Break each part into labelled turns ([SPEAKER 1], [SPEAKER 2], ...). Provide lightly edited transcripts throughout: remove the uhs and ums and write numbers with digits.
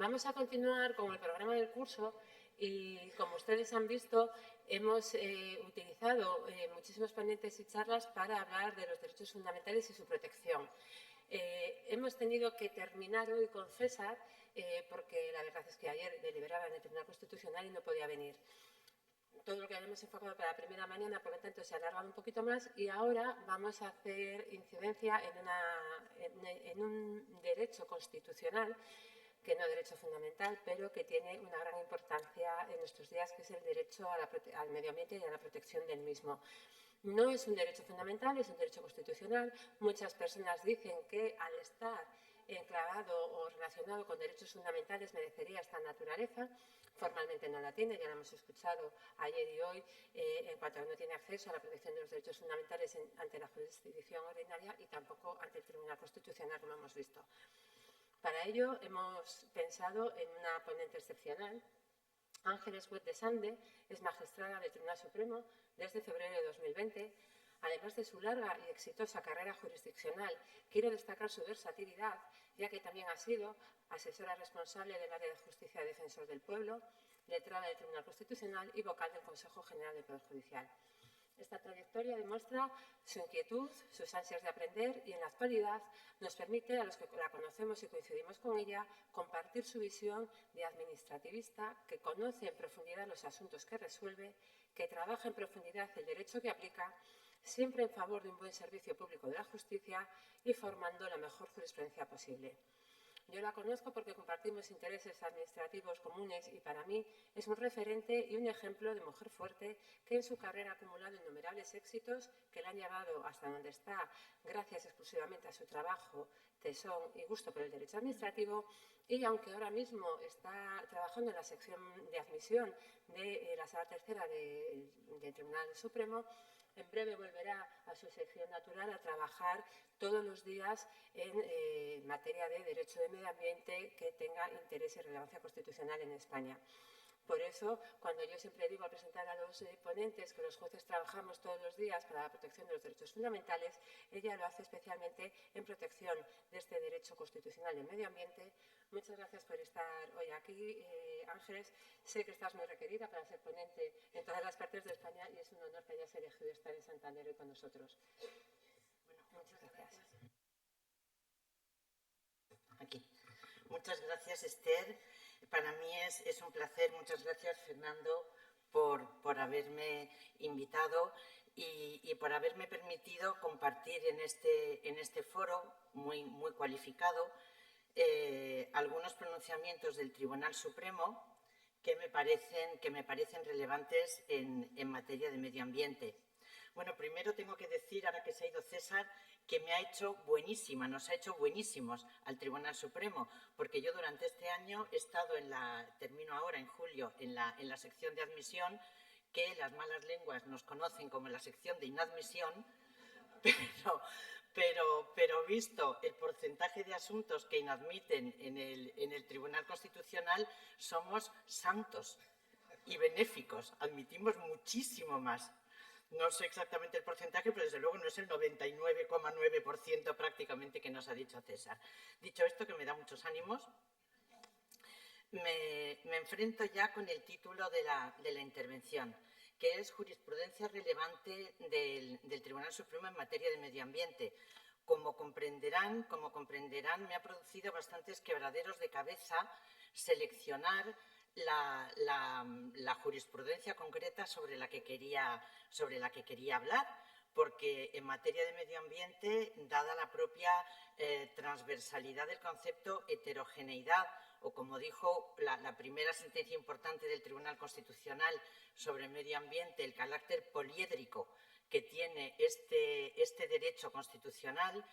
[SPEAKER 1] Vamos a continuar con el programa del curso y, como ustedes han visto, hemos utilizado muchísimos ponentes y charlas para hablar de los derechos fundamentales y su protección. Hemos tenido que terminar hoy con César porque la verdad es que ayer deliberaban en el Tribunal Constitucional y no podía venir. Todo lo que habíamos enfocado para la primera mañana, por lo tanto, se ha alargado un poquito más y ahora vamos a hacer incidencia en un derecho constitucional, que no derecho fundamental, pero que tiene una gran importancia en nuestros días, que es el derecho al medio ambiente y a la protección del mismo. No es un derecho fundamental, es un derecho constitucional. Muchas personas dicen que al estar enclavado o relacionado con derechos fundamentales merecería esta naturaleza. Formalmente no la tiene, ya la hemos escuchado ayer y hoy, en cuanto a que no tiene acceso a la protección de los derechos fundamentales ante la jurisdicción ordinaria y tampoco ante el Tribunal Constitucional, como hemos visto. Para ello hemos pensado en una ponente excepcional. Ángeles Wet de Sande es magistrada del Tribunal Supremo desde febrero de 2020. Además de su larga y exitosa carrera jurisdiccional, quiero destacar su versatilidad, ya que también ha sido asesora responsable del área de Justicia y Defensor del Pueblo, letrada del Tribunal Constitucional y vocal del Consejo General del Poder Judicial. Esta trayectoria demuestra su inquietud, sus ansias de aprender y en la actualidad nos permite, a los que la conocemos y coincidimos con ella, compartir su visión de administrativista que conoce en profundidad los asuntos que resuelve, que trabaja en profundidad el derecho que aplica, siempre en favor de un buen servicio público de la justicia y formando la mejor jurisprudencia posible. Yo la conozco porque compartimos intereses administrativos comunes y para mí es un referente y un ejemplo de mujer fuerte que en su carrera ha acumulado innumerables éxitos que la han llevado hasta donde está gracias exclusivamente a su trabajo, tesón y gusto por el derecho administrativo, y aunque ahora mismo está trabajando en la sección de admisión de la Sala Tercera del Tribunal Supremo, en breve volverá a su sección natural a trabajar todos los días en materia de derecho de medio ambiente que tenga interés y relevancia constitucional en España. Por eso, cuando yo siempre digo al presentar a los ponentes que los jueces trabajamos todos los días para la protección de los derechos fundamentales, ella lo hace especialmente en protección de este derecho constitucional del medio ambiente. Muchas gracias por estar hoy aquí, Ángeles. Sé que estás muy requerida para ser ponente en todas las partes de España y es un honor que hayas elegido estar en Santander hoy con nosotros. Bueno, muchas gracias.
[SPEAKER 2] Aquí. Muchas gracias, Esther. Para mí es un placer. Muchas gracias, Fernando, por haberme invitado y por haberme permitido compartir en este foro muy cualificado algunos pronunciamientos del Tribunal Supremo que me parecen relevantes en materia de medio ambiente. Bueno, primero tengo que decir, ahora que se ha ido César, que me ha hecho buenísima, nos ha hecho buenísimos al Tribunal Supremo, porque yo durante este año he estado termino ahora en julio, en la sección de admisión, que las malas lenguas nos conocen como la sección de inadmisión, pero visto el porcentaje de asuntos que inadmiten en el Tribunal Constitucional, somos santos y benéficos, admitimos muchísimo más. No sé exactamente el porcentaje, pero desde luego no es el 99,9% prácticamente que nos ha dicho César. Dicho esto, que me da muchos ánimos, me enfrento ya con el título de la intervención, que es Jurisprudencia relevante del Tribunal Supremo en materia de medio ambiente. Como comprenderán, me ha producido bastantes quebraderos de cabeza seleccionar la jurisprudencia concreta sobre la que quería hablar, porque en materia de medio ambiente, dada la propia transversalidad del concepto heterogeneidad, o como dijo la primera sentencia importante del Tribunal Constitucional sobre el medio ambiente, el carácter poliédrico que tiene este derecho constitucional,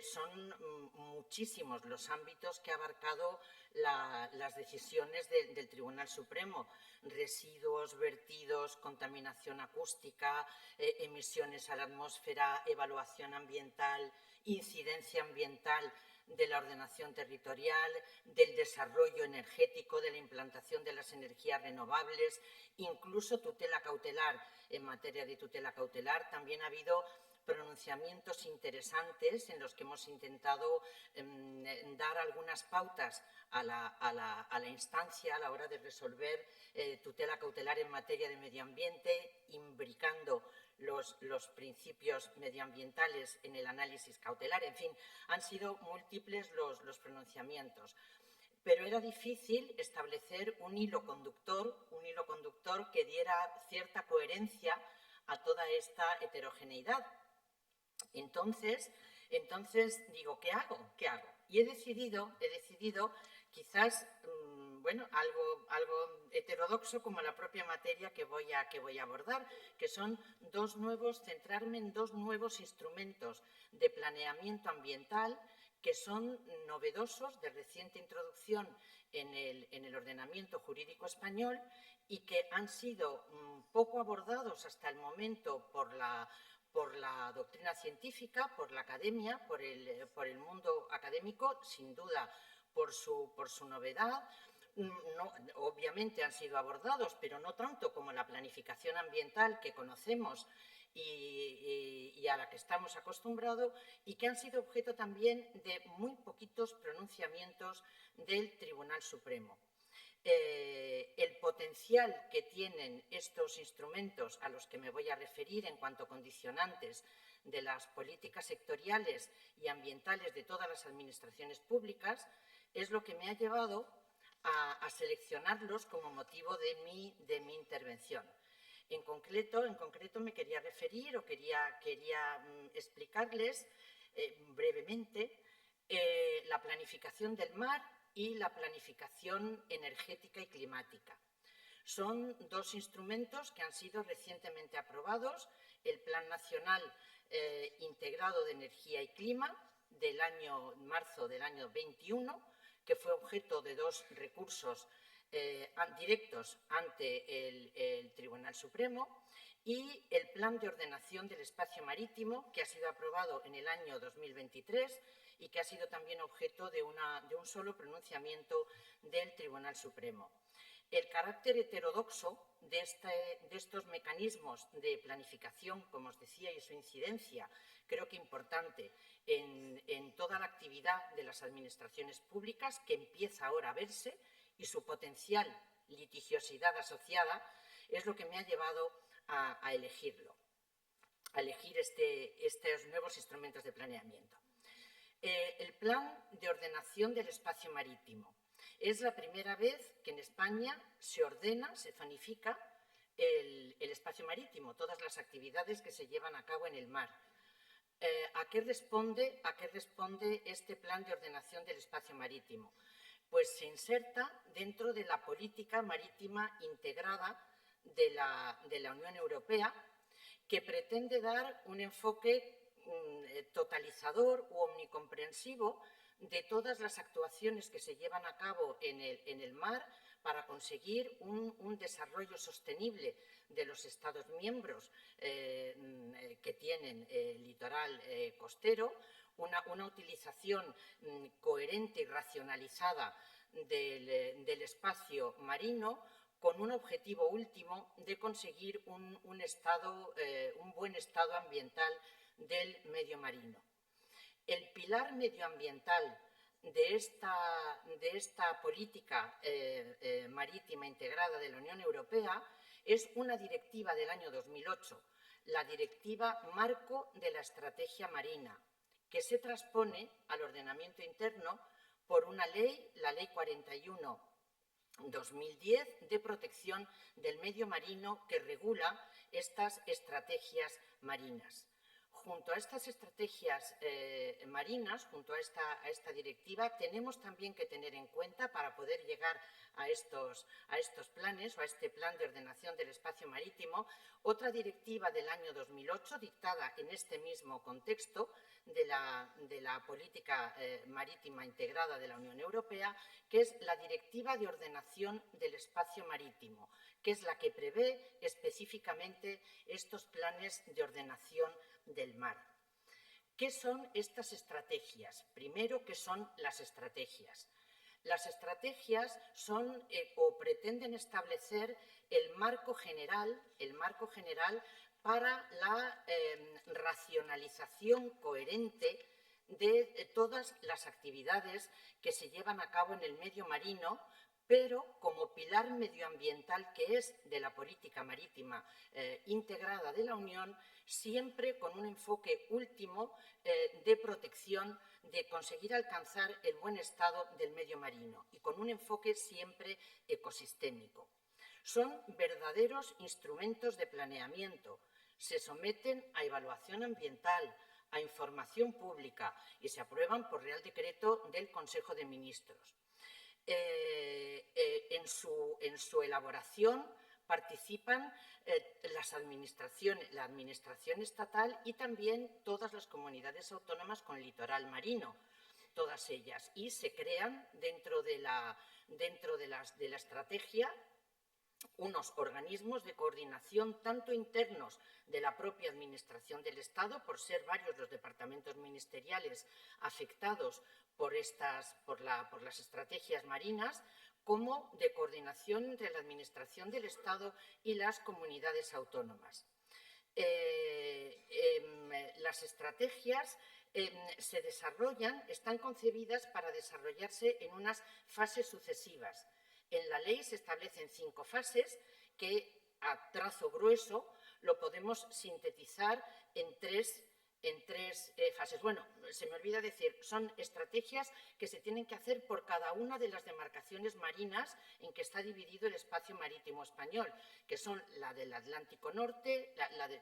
[SPEAKER 2] son muchísimos los ámbitos que ha abarcado las decisiones del Tribunal Supremo: residuos, vertidos, contaminación acústica, emisiones a la atmósfera, evaluación ambiental, incidencia ambiental de la ordenación territorial, del desarrollo energético, de la implantación de las energías renovables, incluso tutela cautelar. En materia de tutela cautelar también ha habido pronunciamientos interesantes en los que hemos intentado dar algunas pautas a la instancia a la hora de resolver tutela cautelar en materia de medio ambiente, imbricando los principios medioambientales en el análisis cautelar. En fin, han sido múltiples los pronunciamientos. Pero era difícil establecer un hilo conductor que diera cierta coherencia a toda esta heterogeneidad. Entonces digo, ¿qué hago? Y he decidido quizás, bueno, algo heterodoxo como la propia materia que voy a abordar, que son centrarme en dos nuevos instrumentos de planeamiento ambiental que son novedosos, de reciente introducción en el ordenamiento jurídico español y que han sido poco abordados hasta el momento por la doctrina científica, por la academia, por el mundo académico, sin duda por su novedad. No, obviamente han sido abordados, pero no tanto como la planificación ambiental que conocemos y a la que estamos acostumbrados, y que han sido objeto también de muy poquitos pronunciamientos del Tribunal Supremo. El potencial que tienen estos instrumentos a los que me voy a referir en cuanto a condicionantes de las políticas sectoriales y ambientales de todas las administraciones públicas es lo que me ha llevado a seleccionarlos como motivo de mi intervención. En concreto me quería referir o quería explicarles brevemente la planificación del mar y la planificación energética y climática. Son dos instrumentos que han sido recientemente aprobados: el Plan Nacional Integrado de Energía y Clima del año marzo del año 21, que fue objeto de dos recursos directos ante el Tribunal Supremo, y el Plan de Ordenación del Espacio Marítimo, que ha sido aprobado en el año 2023 y que ha sido también objeto de un solo pronunciamiento del Tribunal Supremo. El carácter heterodoxo de estos mecanismos de planificación, como os decía, y su incidencia, creo que importante en toda la actividad de las administraciones públicas, que empieza ahora a verse, y su potencial litigiosidad asociada, es lo que me ha llevado a elegirlo, a elegir estos nuevos instrumentos de planeamiento. El Plan de Ordenación del Espacio Marítimo. Es la primera vez que en España se ordena, se zonifica el espacio marítimo, todas las actividades que se llevan a cabo en el mar. ¿A qué responde este Plan de Ordenación del Espacio Marítimo? Pues se inserta dentro de la política marítima integrada de la Unión Europea, que pretende dar un enfoque totalizador u omnicomprensivo de todas las actuaciones que se llevan a cabo en el mar para conseguir un desarrollo sostenible de los Estados miembros que tienen el litoral costero, una utilización coherente y racionalizada del espacio marino, con un objetivo último de conseguir un buen estado ambiental del medio marino. El pilar medioambiental de esta política marítima integrada de la Unión Europea es una directiva del año 2008, la Directiva Marco de la Estrategia Marina, que se transpone al ordenamiento interno por una ley, la Ley 41/2010, de protección del medio marino, que regula estas estrategias marinas. Junto a estas estrategias marinas, junto a esta directiva, tenemos también que tener en cuenta, para poder llegar a estos planes, o a este Plan de Ordenación del Espacio Marítimo, otra directiva del año 2008, dictada en este mismo contexto de la política marítima integrada de la Unión Europea, que es la Directiva de Ordenación del Espacio Marítimo, que es la que prevé específicamente estos planes de ordenación del mar. ¿Qué son estas estrategias? Primero, ¿qué son las estrategias? Las estrategias son o pretenden establecer el marco general para la racionalización coherente de todas las actividades que se llevan a cabo en el medio marino, pero como pilar medioambiental que es de la política marítima integrada de la Unión, siempre con un enfoque último de protección, de conseguir alcanzar el buen estado del medio marino y con un enfoque siempre ecosistémico. Son verdaderos instrumentos de planeamiento, se someten a evaluación ambiental, a información pública y se aprueban por Real Decreto del Consejo de Ministros. En su elaboración participan la administración estatal y también todas las comunidades autónomas con litoral marino, todas ellas, y se crean dentro de la estrategia unos organismos de coordinación tanto internos de la propia Administración del Estado, por ser varios los departamentos ministeriales afectados por las estrategias marinas, como de coordinación entre la Administración del Estado y las comunidades autónomas. Las estrategias están concebidas para desarrollarse en unas fases sucesivas. En la ley se establecen 5 fases que, a trazo grueso, lo podemos sintetizar en tres fases. Bueno, se me olvida decir, son estrategias que se tienen que hacer por cada una de las demarcaciones marinas en que está dividido el espacio marítimo español, que son la del Atlántico Norte,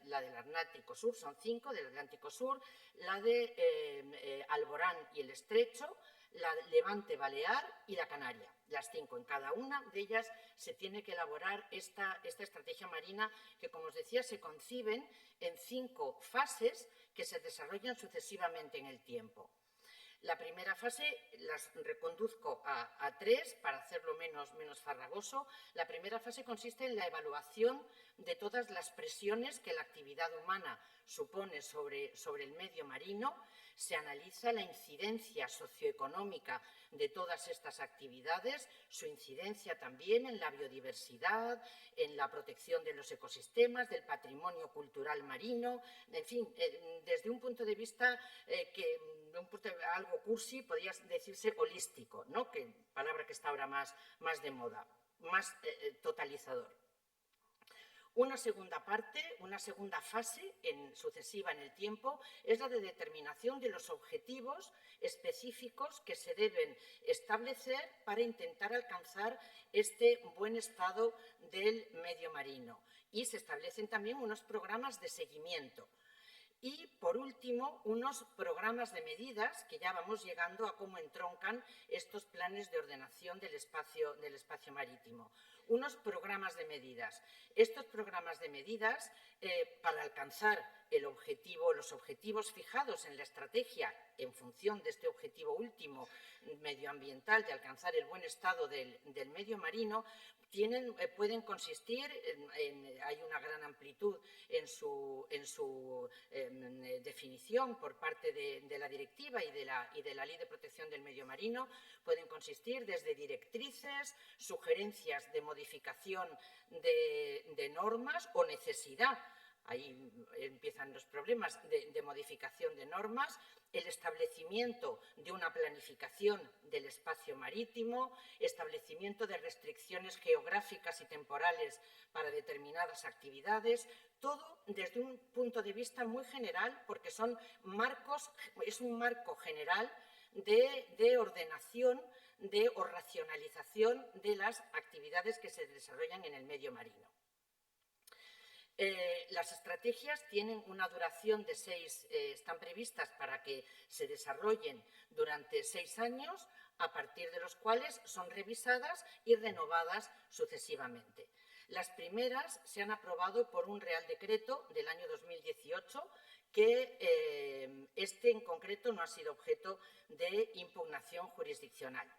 [SPEAKER 2] la del Atlántico Sur, son 5 del Atlántico Sur, la de Alborán y el Estrecho, la Levante Balear y la Canaria. Las 5. En cada una de ellas se tiene que elaborar esta estrategia marina que, como os decía, se conciben en 5 fases que se desarrollan sucesivamente en el tiempo. La primera fase las reconduzco a 3 para hacerlo menos farragoso. La primera fase consiste en la evaluación de todas las presiones que la actividad humana supone sobre el medio marino. Se analiza la incidencia socioeconómica de todas estas actividades, su incidencia también en la biodiversidad, en la protección de los ecosistemas, del patrimonio cultural marino, en fin, desde un punto de vista algo cursi, podría decirse holístico, ¿no? Palabra que está ahora más de moda, más totalizador. Una segunda fase sucesiva en el tiempo es la de determinación de los objetivos específicos que se deben establecer para intentar alcanzar este buen estado del medio marino. Y se establecen también unos programas de seguimiento. Y, por último, unos programas de medidas, que ya vamos llegando a cómo entroncan estos planes de ordenación del espacio marítimo. Unos programas de medidas. Estos programas de medidas, para alcanzar los objetivos fijados en la estrategia, en función de este objetivo último medioambiental de alcanzar el buen estado del medio marino, pueden consistir hay una gran amplitud en su definición por parte de la directiva y de la Ley de Protección del Medio Marino. Pueden consistir desde directrices, sugerencias de modificación de normas o necesidad. Ahí empiezan los problemas de modificación de normas, el establecimiento de una planificación del espacio marítimo, establecimiento de restricciones geográficas y temporales para determinadas actividades, todo desde un punto de vista muy general, porque es un marco general de ordenación o racionalización de las actividades que se desarrollan en el medio marino. Las estrategias tienen una duración de están previstas para que se desarrollen durante 6 años, a partir de los cuales son revisadas y renovadas sucesivamente. Las primeras se han aprobado por un Real Decreto del año 2018, que en concreto no ha sido objeto de impugnación jurisdiccional.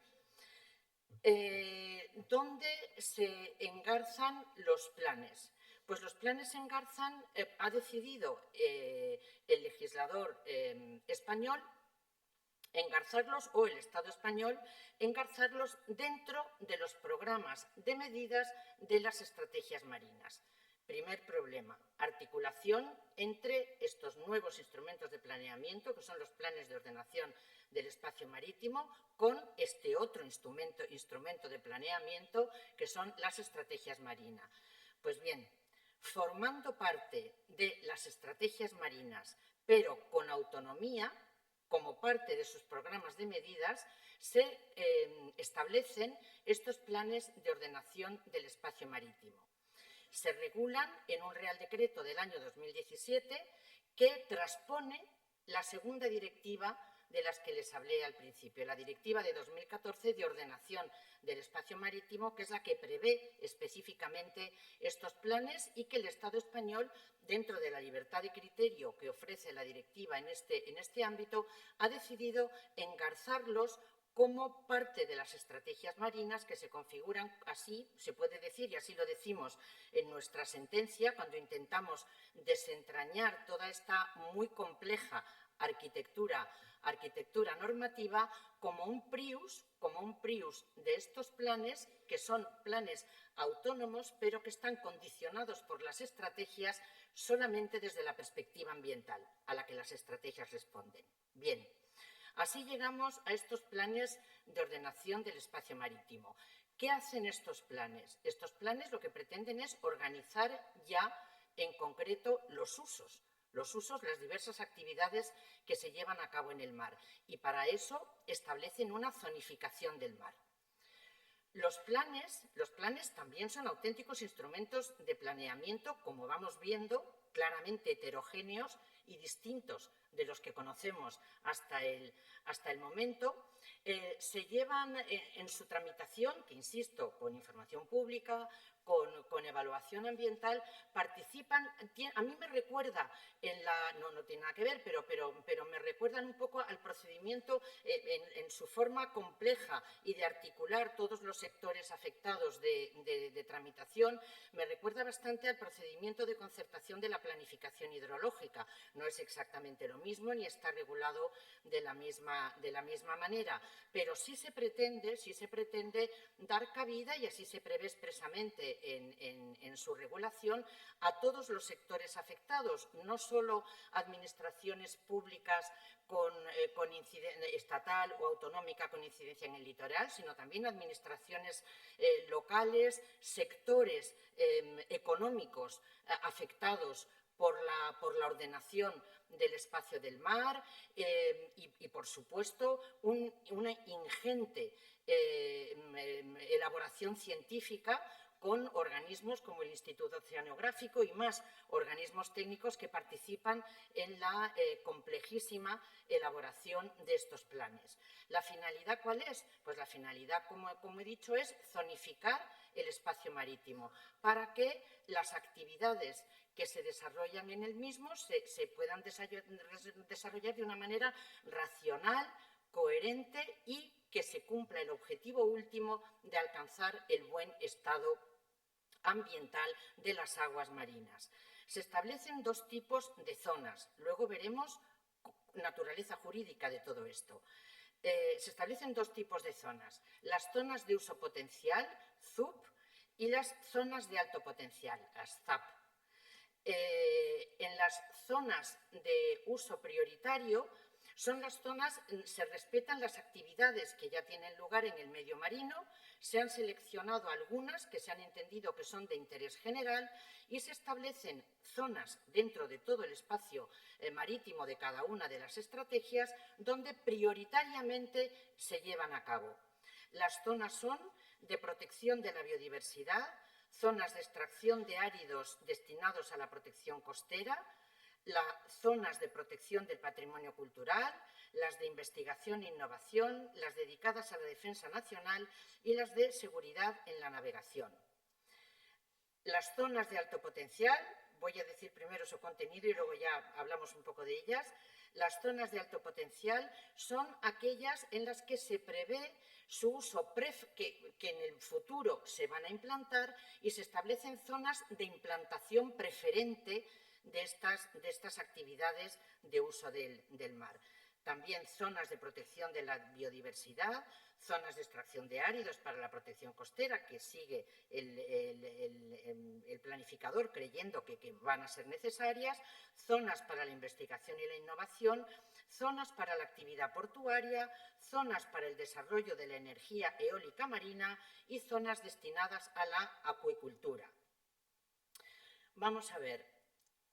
[SPEAKER 2] ¿Dónde se engarzan los planes? Pues los planes engarzan, ha decidido el legislador español engarzarlos, o el Estado español engarzarlos dentro de los programas de medidas de las estrategias marinas. Primer problema, articulación entre estos nuevos instrumentos de planeamiento, que son los planes de ordenación del espacio marítimo, con este otro instrumento de planeamiento, que son las estrategias marinas. Pues bien, formando parte de las estrategias marinas, pero con autonomía, como parte de sus programas de medidas, se establecen estos planes de ordenación del espacio marítimo. Se regulan en un Real Decreto del año 2017 que transpone la segunda directiva de las que les hablé al principio, la Directiva de 2014 de ordenación del espacio marítimo, que es la que prevé específicamente estos planes y que el Estado español, dentro de la libertad de criterio que ofrece la directiva en este ámbito, ha decidido engarzarlos como parte de las estrategias marinas que se configuran así, se puede decir, y así lo decimos en nuestra sentencia, cuando intentamos desentrañar toda esta muy compleja arquitectura normativa, como un prius de estos planes, que son planes autónomos, pero que están condicionados por las estrategias solamente desde la perspectiva ambiental, a la que las estrategias responden. Bien. Así llegamos a estos planes de ordenación del espacio marítimo. ¿Qué hacen estos planes? Estos planes lo que pretenden es organizar ya en concreto los usos, las diversas actividades que se llevan a cabo en el mar, y para eso establecen una zonificación del mar. Los planes también son auténticos instrumentos de planeamiento, como vamos viendo, claramente heterogéneos y distintos de los que conocemos hasta el momento. Se llevan en su tramitación, que insisto, con información pública, con evaluación ambiental, participan. A mí me recuerda, no tiene nada que ver, pero me recuerdan un poco al procedimiento en su forma compleja y de articular todos los sectores afectados de tramitación. Me recuerda bastante al procedimiento de concertación de la planificación hidrológica. No es exactamente lo mismo ni está regulado de la misma manera, pero sí se pretende dar cabida, y así se prevé expresamente en su regulación, a todos los sectores afectados, no solo administraciones públicas con estatal o autonómica con incidencia en el litoral, sino también administraciones locales, sectores económicos afectados por la ordenación del espacio del mar y por supuesto, una ingente elaboración científica con organismos como el Instituto Oceanográfico y más organismos técnicos que participan en la complejísima elaboración de estos planes. ¿La finalidad cuál es? Pues la finalidad, como he dicho, es zonificar el espacio marítimo para que las actividades que se desarrollan en el mismo se puedan desarrollar de una manera racional, coherente y que se cumpla el objetivo último de alcanzar el buen estado ambiental de las aguas marinas. Se establecen dos tipos de zonas. Luego veremos naturaleza jurídica de todo esto. Se establecen dos tipos de zonas. Las zonas de uso potencial, ZUP, y las zonas de alto potencial, las ZAP. En las zonas de uso prioritario son las zonas, se respetan las actividades que ya tienen lugar en el medio marino, se han seleccionado algunas que se han entendido que son de interés general y se establecen zonas dentro de todo el espacio marítimo de cada una de las estrategias donde prioritariamente se llevan a cabo. Las zonas son de protección de la biodiversidad, zonas de extracción de áridos destinados a la protección costera, las zonas de protección del patrimonio cultural, las de investigación e innovación, las dedicadas a la defensa nacional y las de seguridad en la navegación. Las zonas de alto potencial, voy a decir primero su contenido y luego ya hablamos un poco de ellas. Las zonas de alto potencial son aquellas en las que se prevé su uso, que en el futuro se van a implantar, y se establecen zonas de implantación preferente de estas actividades de uso del mar. También zonas de protección de la biodiversidad, zonas de extracción de áridos para la protección costera, que sigue el planificador creyendo que van a ser necesarias, zonas para la investigación y la innovación, zonas para la actividad portuaria, zonas para el desarrollo de la energía eólica marina y zonas destinadas a la acuicultura. Vamos a ver.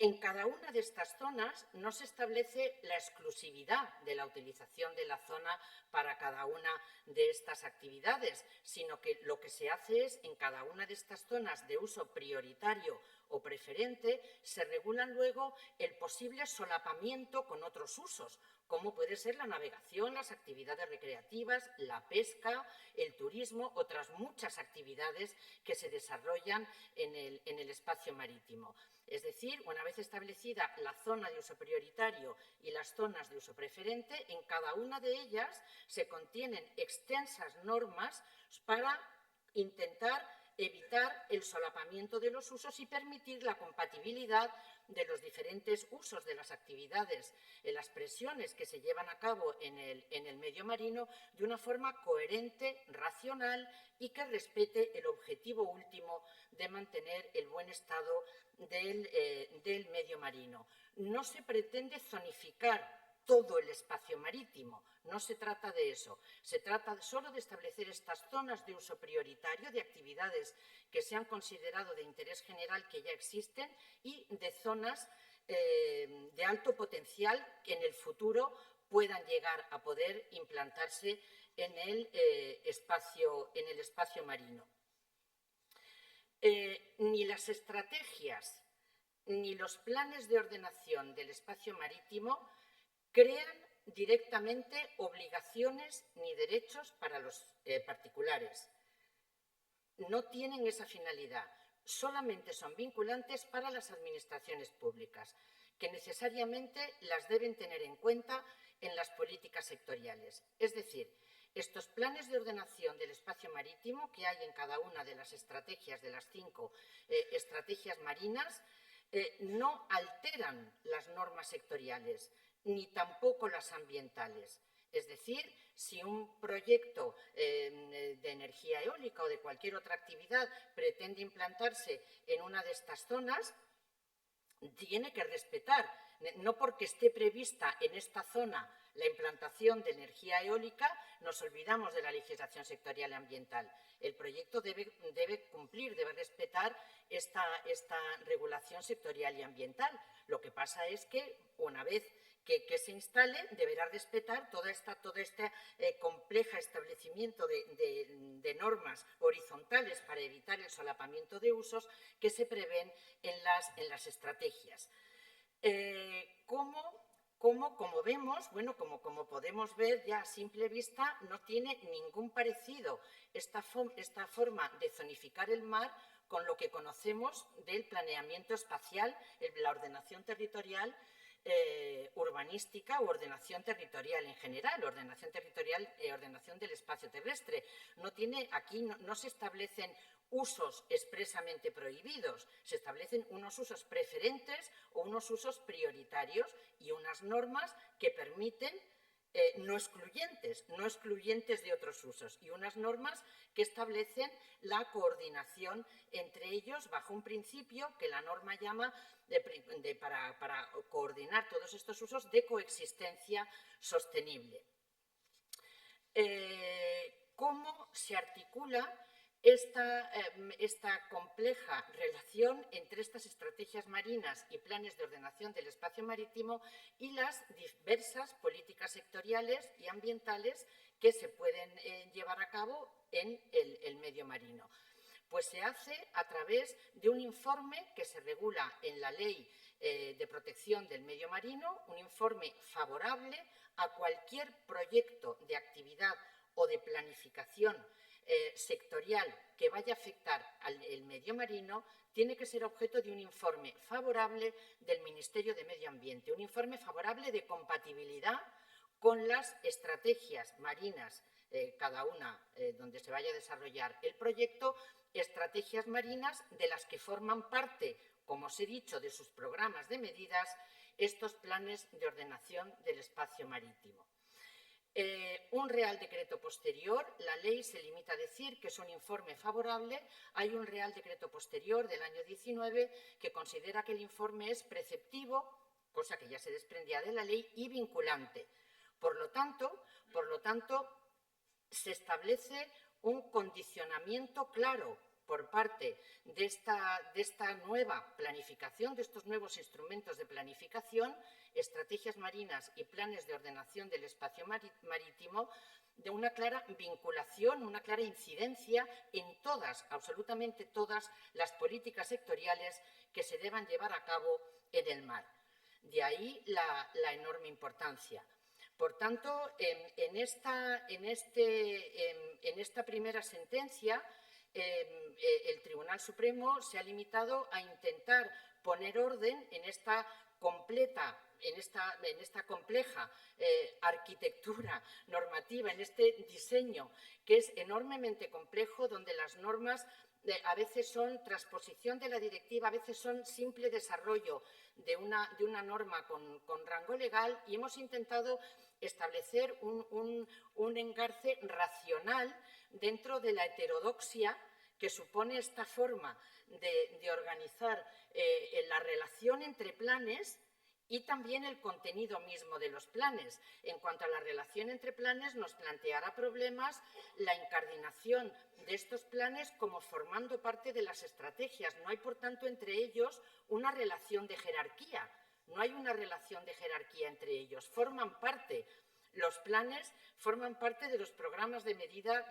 [SPEAKER 2] En cada una de estas zonas no se establece la exclusividad de la utilización de la zona para cada una de estas actividades, sino que lo que se hace es, en cada una de estas zonas de uso prioritario o preferente, se regulan luego el posible solapamiento con otros usos, como puede ser la navegación, las actividades recreativas, la pesca, el turismo, otras muchas actividades que se desarrollan en el espacio marítimo. Es decir, una vez establecida la zona de uso prioritario y las zonas de uso preferente, en cada una de ellas se contienen extensas normas para intentar evitar el solapamiento de los usos y permitir la compatibilidad de los diferentes usos de las actividades, las presiones que se llevan a cabo en el medio marino de una forma coherente, racional y que respete el objetivo último de mantener el buen estado del medio marino. No se pretende zonificar todo el espacio marítimo, no se trata de eso, se trata solo de establecer estas zonas de uso prioritario de actividades que se han considerado de interés general que ya existen y de zonas de alto potencial que en el futuro puedan llegar a poder implantarse en el espacio marino. Ni las estrategias ni los planes de ordenación del espacio marítimo crean directamente obligaciones ni derechos para los particulares. No tienen esa finalidad, solamente son vinculantes para las administraciones públicas, que necesariamente las deben tener en cuenta en las políticas sectoriales. Es decir, estos planes de ordenación del espacio marítimo que hay en cada una de las estrategias, de las 5 estrategias marinas, no alteran las normas sectoriales, ni tampoco las ambientales. Es decir, si un proyecto de energía eólica o de cualquier otra actividad pretende implantarse en una de estas zonas, tiene que respetar, no porque esté prevista en esta zona la implantación de energía eólica, nos olvidamos de la legislación sectorial y ambiental. El proyecto debe cumplir, debe respetar esta regulación sectorial y ambiental. Lo que pasa es que una vez que se instale, deberá respetar todo este complejo establecimiento de normas horizontales para evitar el solapamiento de usos que se prevén en las estrategias. Como vemos, bueno, como podemos ver ya a simple vista, no tiene ningún parecido esta forma de zonificar el mar con lo que conocemos del planeamiento espacial, la ordenación territorial urbanística o ordenación territorial en general, ordenación territorial ordenación del espacio terrestre. Aquí no se establecen usos expresamente prohibidos, se establecen unos usos preferentes o unos usos prioritarios y unas normas que permiten no excluyentes de otros usos, y unas normas que establecen la coordinación entre ellos bajo un principio que la norma llama, para coordinar todos estos usos, de coexistencia sostenible. ¿Cómo se articula esta compleja relación entre estas estrategias marinas y planes de ordenación del espacio marítimo y las diversas políticas sectoriales y ambientales que se pueden llevar a cabo en el medio marino? Pues se hace a través de un informe que se regula en la Ley de Protección del Medio Marino, un informe favorable a cualquier proyecto de actividad o de planificación sectorial que vaya a afectar al medio marino. Tiene que ser objeto de un informe favorable del Ministerio de Medio Ambiente, un informe favorable de compatibilidad con las estrategias marinas, cada una donde se vaya a desarrollar el proyecto, estrategias marinas de las que forman parte como os he dicho, de sus programas de medidas, estos planes de ordenación del espacio marítimo. Un Real Decreto posterior, la ley se limita a decir que es un informe favorable. Hay un Real Decreto posterior del año 19 que considera que el informe es preceptivo, cosa que ya se desprendía de la ley, y vinculante. Por lo tanto, se establece un condicionamiento claro por parte de esta nueva planificación, de estos nuevos instrumentos de planificación, estrategias marinas y planes de ordenación del espacio marítimo, de una clara vinculación, una clara incidencia en todas, absolutamente todas, las políticas sectoriales que se deban llevar a cabo en el mar. De ahí la enorme importancia. Por tanto, en esta primera sentencia, el Tribunal Supremo se ha limitado a intentar poner orden en esta compleja arquitectura normativa, en este diseño que es enormemente complejo, donde las normas a veces son transposición de la directiva, a veces son simple desarrollo de una norma con rango legal, y hemos intentado establecer un engarce racional dentro de la heterodoxia que supone esta forma de organizar la relación entre planes y también el contenido mismo de los planes. En cuanto a la relación entre planes, nos planteará problemas la incardinación de estos planes como formando parte de las estrategias. No hay, por tanto, entre ellos una relación de jerarquía. No hay una relación de jerarquía entre ellos. Forman parte, los planes forman parte de los programas de medida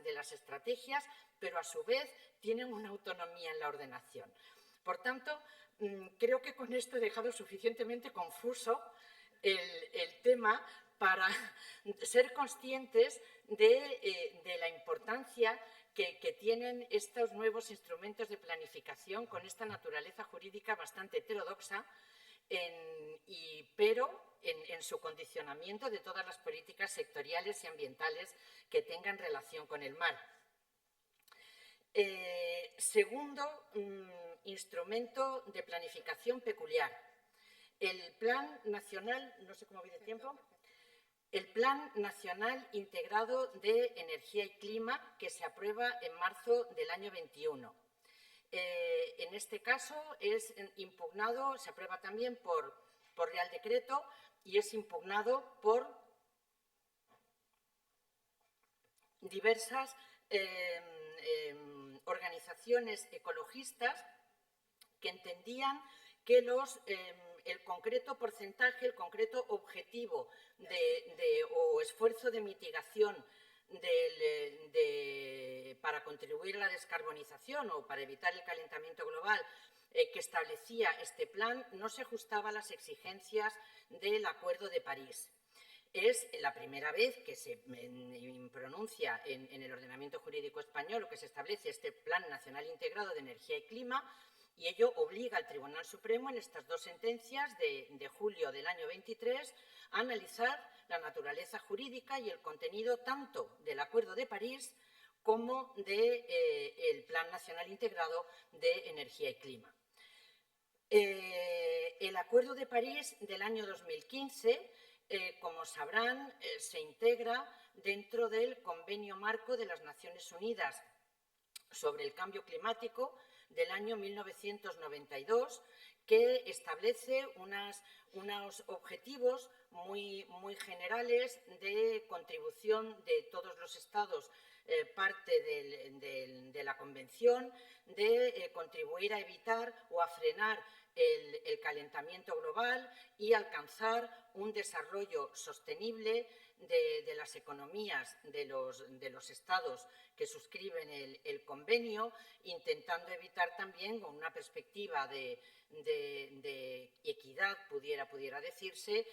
[SPEAKER 2] de las estrategias, pero a su vez tienen una autonomía en la ordenación. Por tanto, creo que con esto he dejado suficientemente confuso el tema para ser conscientes de la importancia que tienen estos nuevos instrumentos de planificación con esta naturaleza jurídica bastante heterodoxa, pero en su condicionamiento de todas las políticas sectoriales y ambientales que tengan relación con el mar. Segundo instrumento de planificación peculiar. El Plan Nacional, no sé cómo voy de tiempo, el Plan Nacional Integrado de Energía y Clima, que se aprueba en marzo del año 21. En este caso es impugnado, se aprueba también por Real Decreto y es impugnado por diversas organizaciones ecologistas que entendían que el concreto porcentaje, el concreto objetivo o esfuerzo de mitigación para contribuir a la descarbonización o para evitar el calentamiento global que establecía este plan no se ajustaba a las exigencias del Acuerdo de París. Es la primera vez que se pronuncia en el ordenamiento jurídico español o que se establece este Plan Nacional Integrado de Energía y Clima, y ello obliga al Tribunal Supremo en estas dos sentencias de julio del año 23 a analizar la naturaleza jurídica y el contenido tanto del Acuerdo de París como del Plan Nacional Integrado de Energía y Clima. El Acuerdo de París del año 2015, como sabrán, se integra dentro del Convenio Marco de las Naciones Unidas sobre el Cambio Climático del año 1992, que establece unos objetivos muy generales de contribución de todos los Estados, parte de la Convención, de contribuir a evitar o a frenar el calentamiento global y alcanzar un desarrollo sostenible de las economías de los Estados que suscriben el convenio, intentando evitar también, con una perspectiva de equidad, pudiera decirse,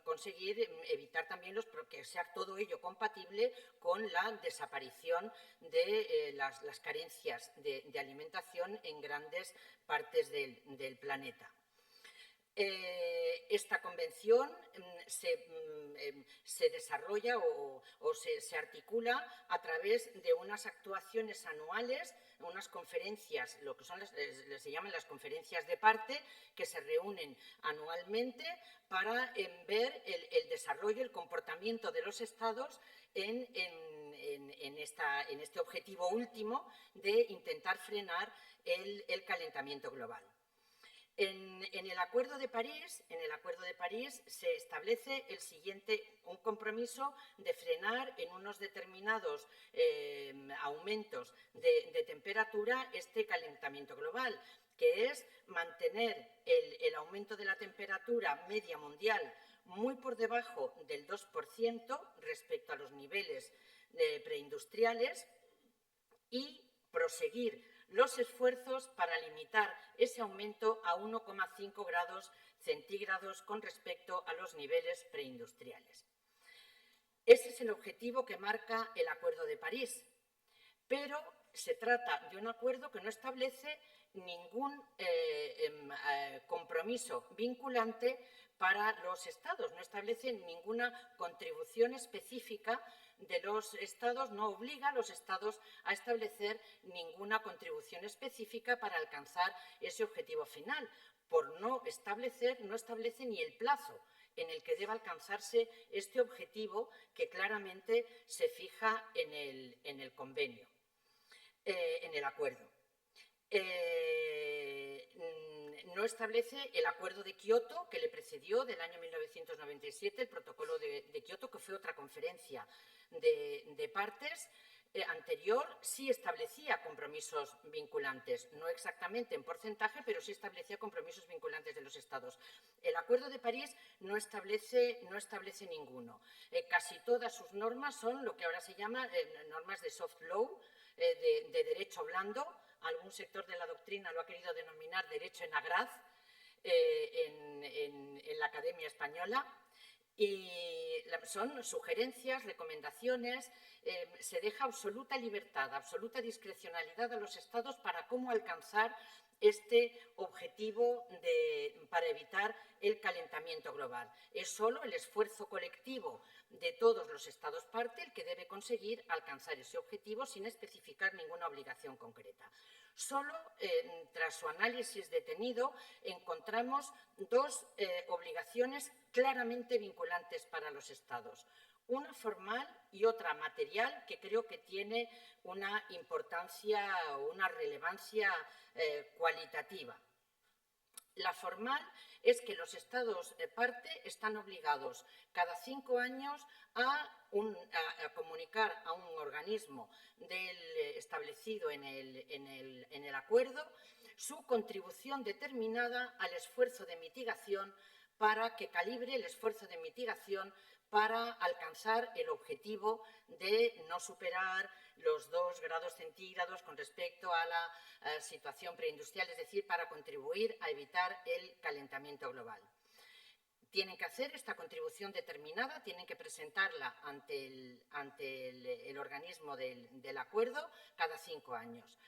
[SPEAKER 2] conseguir evitar también que sea todo ello compatible con la desaparición de las carencias de alimentación en grandes partes del planeta. esta convención se desarrolla o se articula a través de unas actuaciones anuales, unas conferencias, lo que son se llaman las conferencias de parte, que se reúnen anualmente para ver el desarrollo, el comportamiento de los estados en este objetivo último de intentar frenar el calentamiento global. En el Acuerdo de París se establece un compromiso de frenar en unos determinados aumentos de temperatura este calentamiento global, que es mantener el aumento de la temperatura media mundial muy por debajo del 2% respecto a los niveles preindustriales y proseguir los esfuerzos para limitar ese aumento a 1,5 grados centígrados con respecto a los niveles preindustriales. Ese es el objetivo que marca el Acuerdo de París, pero se trata de un acuerdo que no establece ningún compromiso vinculante para los Estados, no establece ninguna contribución específica de los Estados, no obliga a los Estados a establecer ninguna contribución específica para alcanzar ese objetivo final. Por no establece ni el plazo en el que deba alcanzarse este objetivo que claramente se fija en el convenio, en el acuerdo. No establece el Acuerdo de Kioto, que le precedió, del año 1997, el Protocolo de Kioto, que fue otra conferencia de partes anterior. Sí establecía compromisos vinculantes, no exactamente en porcentaje, pero sí establecía compromisos vinculantes de los Estados. El Acuerdo de París no establece ninguno. Casi todas sus normas son lo que ahora se llama normas de soft law, de derecho blando. Algún sector de la doctrina lo ha querido denominar derecho en agraz en la Academia Española. Y son sugerencias, recomendaciones, se deja absoluta libertad, absoluta discrecionalidad a los Estados para cómo alcanzar este objetivo para evitar el calentamiento global. Es solo el esfuerzo colectivo de todos los Estados parte el que debe conseguir alcanzar ese objetivo sin especificar ninguna obligación concreta. Solo tras su análisis detenido encontramos dos obligaciones claramente vinculantes para los Estados, una formal y otra material, que creo que tiene una importancia o una relevancia cualitativa. La formal es que los Estados parte están obligados cada 5 años a comunicar a un organismo establecido en el acuerdo su contribución determinada al esfuerzo de mitigación para que calibre el esfuerzo de mitigación para alcanzar el objetivo de no superar los 2 grados centígrados con respecto a la situación preindustrial, es decir, para contribuir a evitar el calentamiento global. Tienen que hacer esta contribución determinada, tienen que presentarla ante el organismo del acuerdo cada 5 años.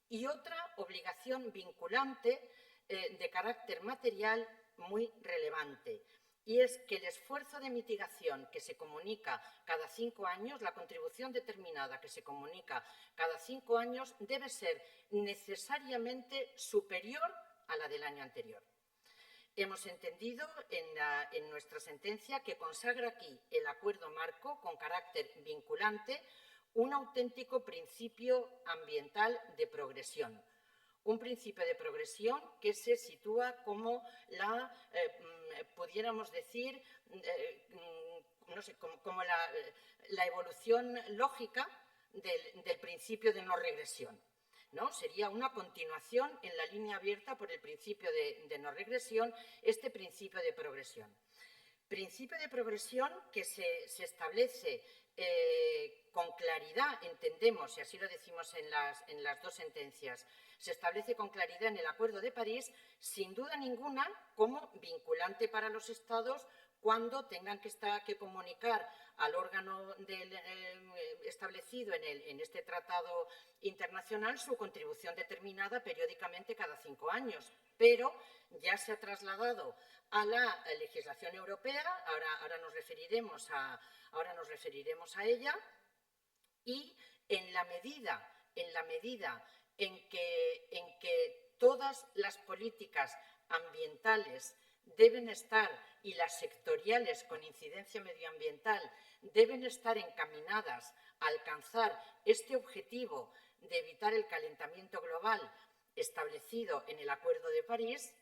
[SPEAKER 2] Y otra obligación vinculante de carácter material muy relevante, y es que el esfuerzo de mitigación que se comunica cada 5 años, la contribución determinada que se comunica cada 5 años, debe ser necesariamente superior a la del año anterior. Hemos entendido en nuestra sentencia que consagra aquí el acuerdo marco con carácter vinculante un auténtico principio ambiental de progresión. Un principio de progresión que se sitúa como pudiéramos decir, no sé, como la evolución lógica del principio de no regresión, ¿no? Sería una continuación en la línea abierta por el principio de no regresión, este principio de progresión. Principio de progresión que se establece con claridad, entendemos, y así lo decimos en las dos sentencias, se establece con claridad en el Acuerdo de París, sin duda ninguna, como vinculante para los Estados, cuando tengan que comunicar al órgano establecido en este tratado internacional su contribución determinada periódicamente cada 5 años. Pero ya se ha trasladado a la legislación europea, ahora nos referiremos a ella, y en la medida en que todas las políticas ambientales deben estar, y las sectoriales con incidencia medioambiental, deben estar encaminadas a alcanzar este objetivo de evitar el calentamiento global establecido en el Acuerdo de París,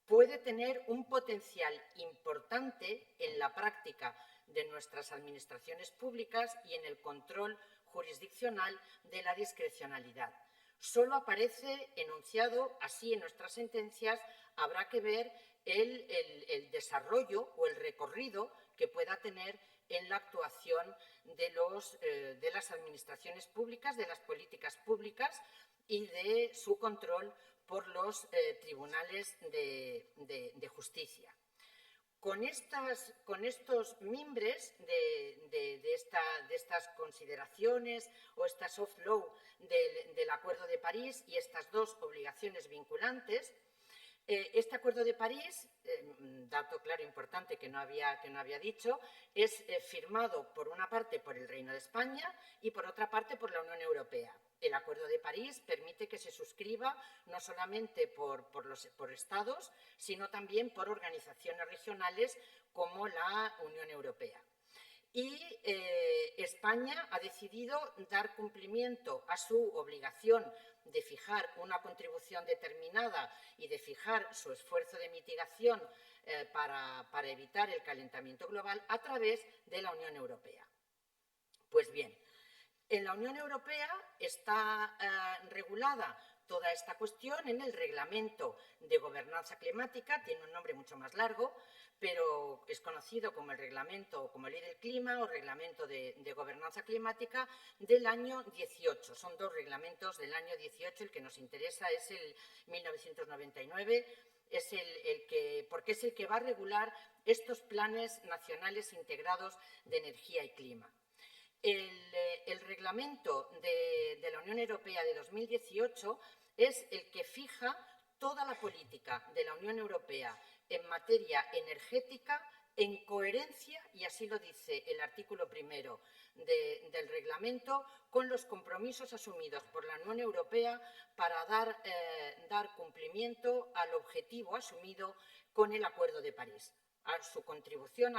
[SPEAKER 2] puede tener un potencial importante en la práctica de nuestras administraciones públicas y en el control jurisdiccional de la discrecionalidad. Solo aparece enunciado así en nuestras sentencias. Habrá que ver el desarrollo o el recorrido que pueda tener en la actuación de las administraciones públicas, de las políticas públicas y de su control por los tribunales de justicia. Con estos mimbres de estas consideraciones o esta soft law del Acuerdo de París y estas dos obligaciones vinculantes, este Acuerdo de París, dato claro importante que no había dicho, es firmado por una parte por el Reino de España y por otra parte por la Unión Europea. El Acuerdo de París permite que se suscriba no solamente por Estados, sino también por organizaciones regionales como la Unión Europea. Y España ha decidido dar cumplimiento a su obligación de fijar una contribución determinada y de fijar su esfuerzo de mitigación para evitar el calentamiento global a través de la Unión Europea. Pues bien, en la Unión Europea está regulada toda esta cuestión en el Reglamento de Gobernanza Climática, tiene un nombre mucho más largo, pero es conocido como el Reglamento, como Ley del Clima o Reglamento de Gobernanza Climática del año 18. Son dos reglamentos del año 18, el que nos interesa es el 1999, porque es el que va a regular estos planes nacionales integrados de energía y clima. El reglamento de la Unión Europea de 2018 es el que fija toda la política de la Unión Europea en materia energética en coherencia, y así lo dice el artículo primero del reglamento, con los compromisos asumidos por la Unión Europea para dar cumplimiento al objetivo asumido con el Acuerdo de París, a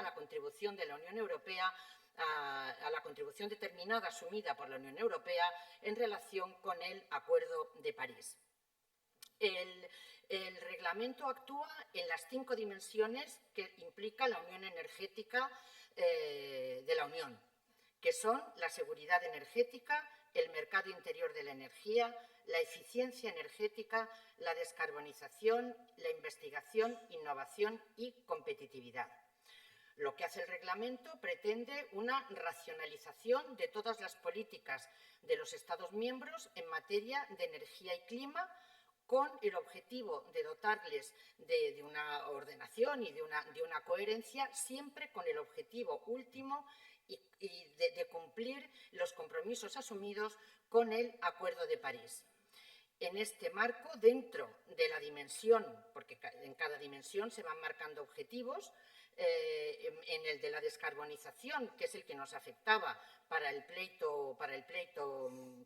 [SPEAKER 2] la contribución de la Unión Europea, a la contribución determinada asumida por la Unión Europea en relación con el Acuerdo de París. El reglamento actúa en las 5 dimensiones que implica la Unión Energética de la Unión, que son la seguridad energética, el mercado interior de la energía, la eficiencia energética, la descarbonización, la investigación, innovación y competitividad. Lo que hace el reglamento pretende una racionalización de todas las políticas de los Estados miembros en materia de energía y clima, con el objetivo de dotarles de una ordenación y de una coherencia, siempre con el objetivo último y de cumplir los compromisos asumidos con el Acuerdo de París. En este marco, dentro de la dimensión, porque en cada dimensión se van marcando objetivos, en el de la descarbonización, que es el que nos afectaba para el pleito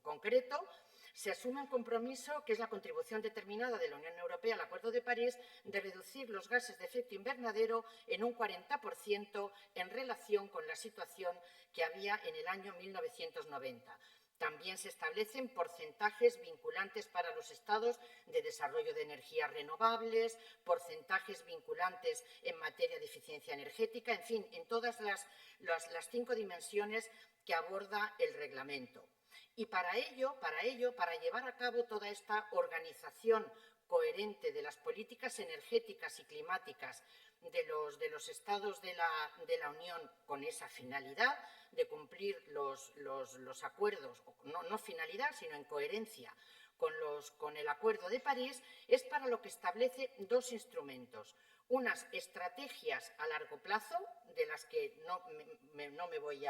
[SPEAKER 2] concreto, se asume un compromiso, que es la contribución determinada de la Unión Europea al Acuerdo de París, de reducir los gases de efecto invernadero en un 40% en relación con la situación que había en el año 1990. También se establecen porcentajes vinculantes para los Estados de desarrollo de energías renovables, porcentajes vinculantes en materia de eficiencia energética, en fin, en todas las 5 dimensiones que aborda el reglamento. Y para llevar a cabo toda esta organización coherente de las políticas energéticas y climáticas de los Estados de la Unión, con esa finalidad de cumplir los acuerdos, no finalidad, sino en coherencia con el Acuerdo de París, es para lo que establece 2 instrumentos. unas estrategias a largo plazo, de las que no me voy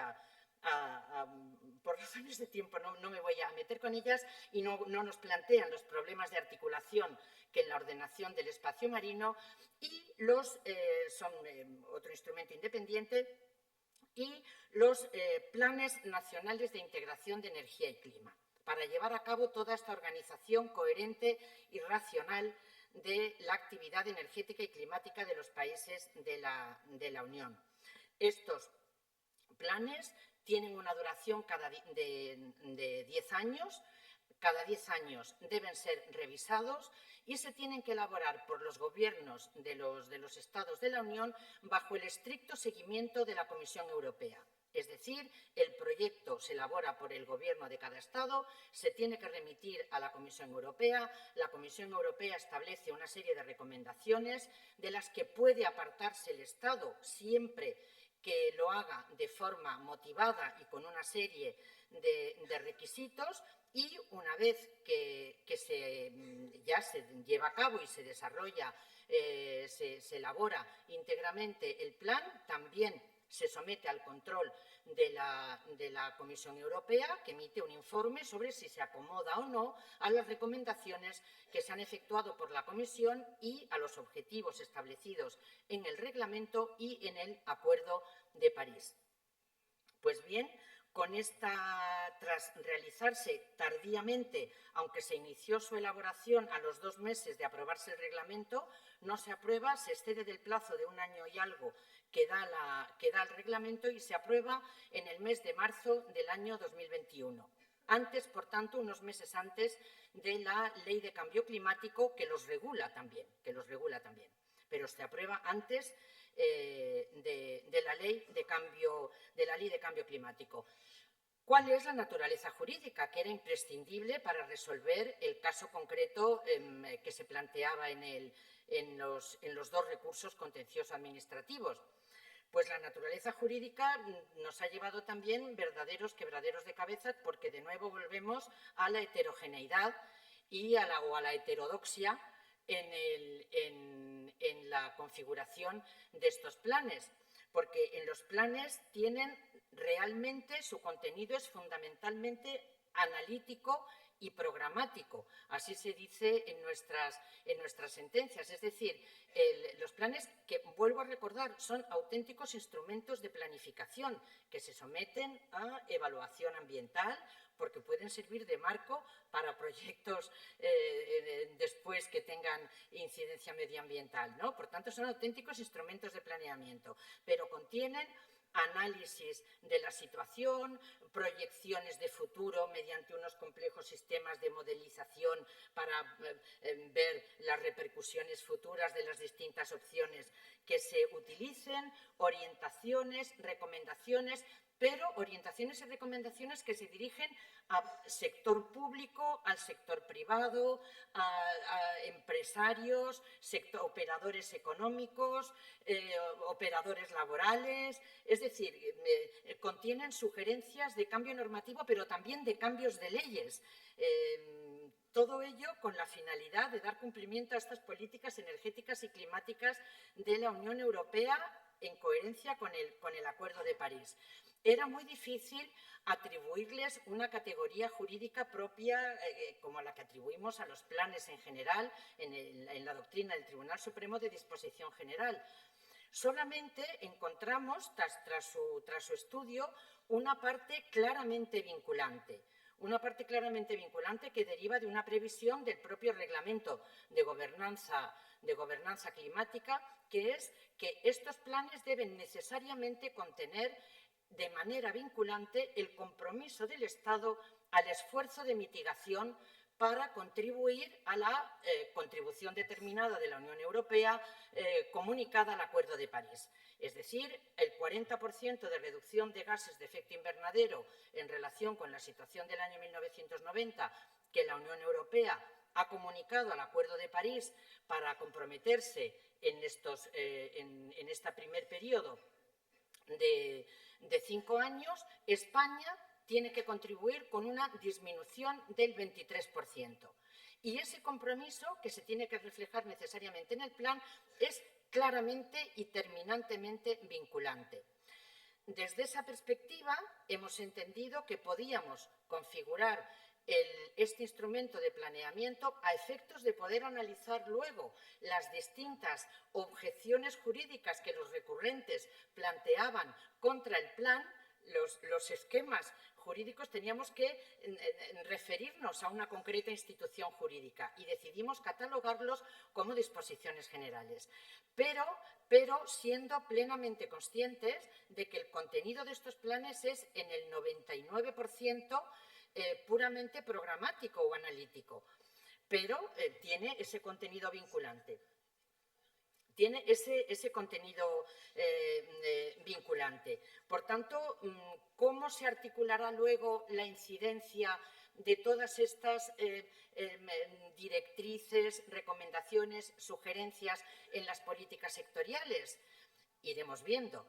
[SPEAKER 2] por razones de tiempo, no me voy a meter con ellas, y no nos plantean los problemas de articulación que en la ordenación del espacio marino, y son otro instrumento independiente, y los planes nacionales de integración de energía y clima, para llevar a cabo toda esta organización coherente y racional de la actividad energética y climática de los países de la Unión. Estos planes tienen una duración de 10 años. Cada 10 años deben ser revisados y se tienen que elaborar por los gobiernos de los Estados de la Unión bajo el estricto seguimiento de la Comisión Europea. Es decir, el proyecto se elabora por el Gobierno de cada Estado, se tiene que remitir a la Comisión Europea. La Comisión Europea establece una serie de recomendaciones de las que puede apartarse el Estado siempre que lo haga de forma motivada y con una serie de requisitos, y una vez que ya se lleva a cabo y se desarrolla, se elabora íntegramente el plan, también se somete al control de la Comisión Europea, que emite un informe sobre si se acomoda o no a las recomendaciones que se han efectuado por la Comisión y a los objetivos establecidos en el reglamento y en el Acuerdo de París. Pues bien, tras realizarse tardíamente, aunque se inició su elaboración a los 2 meses de aprobarse el reglamento, no se aprueba, se excede del plazo de 1 año y algo que da el reglamento, y se aprueba en el mes de marzo del año 2021. Antes, por tanto, unos meses antes de la Ley de Cambio Climático, que los regula también. Pero se aprueba antes de la Ley de Cambio Climático. ¿Cuál es la naturaleza jurídica? Que era imprescindible para resolver el caso concreto que se planteaba en los 2 recursos contencioso-administrativos. Pues la naturaleza jurídica nos ha llevado también verdaderos quebraderos de cabeza, porque de nuevo volvemos a la heterogeneidad o a la heterodoxia en la configuración de estos planes, porque en los planes realmente su contenido es fundamentalmente analítico y programático. Así se dice en nuestras sentencias. Es decir, los planes, que vuelvo a recordar, son auténticos instrumentos de planificación que se someten a evaluación ambiental, porque pueden servir de marco para proyectos después que tengan incidencia medioambiental, ¿no? Por tanto, son auténticos instrumentos de planeamiento, pero contienen análisis de la situación, proyecciones de futuro mediante unos complejos sistemas de modelización para ver las repercusiones futuras de las distintas opciones que se utilicen, orientaciones, recomendaciones, pero orientaciones y recomendaciones que se dirigen al sector público, al sector privado, a empresarios, operadores económicos, operadores laborales. Es decir, contienen sugerencias de cambio normativo, pero también de cambios de leyes. Todo ello con la finalidad de dar cumplimiento a estas políticas energéticas y climáticas de la Unión Europea, en coherencia con el Acuerdo de París. Era muy difícil atribuirles una categoría jurídica propia como la que atribuimos a los planes en general en la doctrina del Tribunal Supremo de disposición general. Solamente encontramos, tras su estudio, una parte claramente vinculante que deriva de una previsión del propio reglamento de gobernanza climática, que es que estos planes deben necesariamente contener de manera vinculante el compromiso del Estado al esfuerzo de mitigación para contribuir a la contribución determinada de la Unión Europea comunicada al Acuerdo de París. Es decir, el 40% de reducción de gases de efecto invernadero en relación con la situación del año 1990 que la Unión Europea ha comunicado al Acuerdo de París para comprometerse en este primer periodo de 5 años, España tiene que contribuir con una disminución del 23%. Y ese compromiso, que se tiene que reflejar necesariamente en el plan, es claramente y terminantemente vinculante. Desde esa perspectiva, hemos entendido que podíamos configurar este instrumento de planeamiento a efectos de poder analizar luego las distintas objeciones jurídicas que los recurrentes planteaban contra el plan. Los esquemas jurídicos teníamos que referirnos a una concreta institución jurídica y decidimos catalogarlos como disposiciones generales. Pero siendo plenamente conscientes de que el contenido de estos planes es en el 99% puramente programático o analítico, pero tiene ese contenido vinculante. Tiene ese contenido vinculante. Por tanto, ¿cómo se articulará luego la incidencia de todas estas directrices, recomendaciones, sugerencias en las políticas sectoriales? Iremos viendo,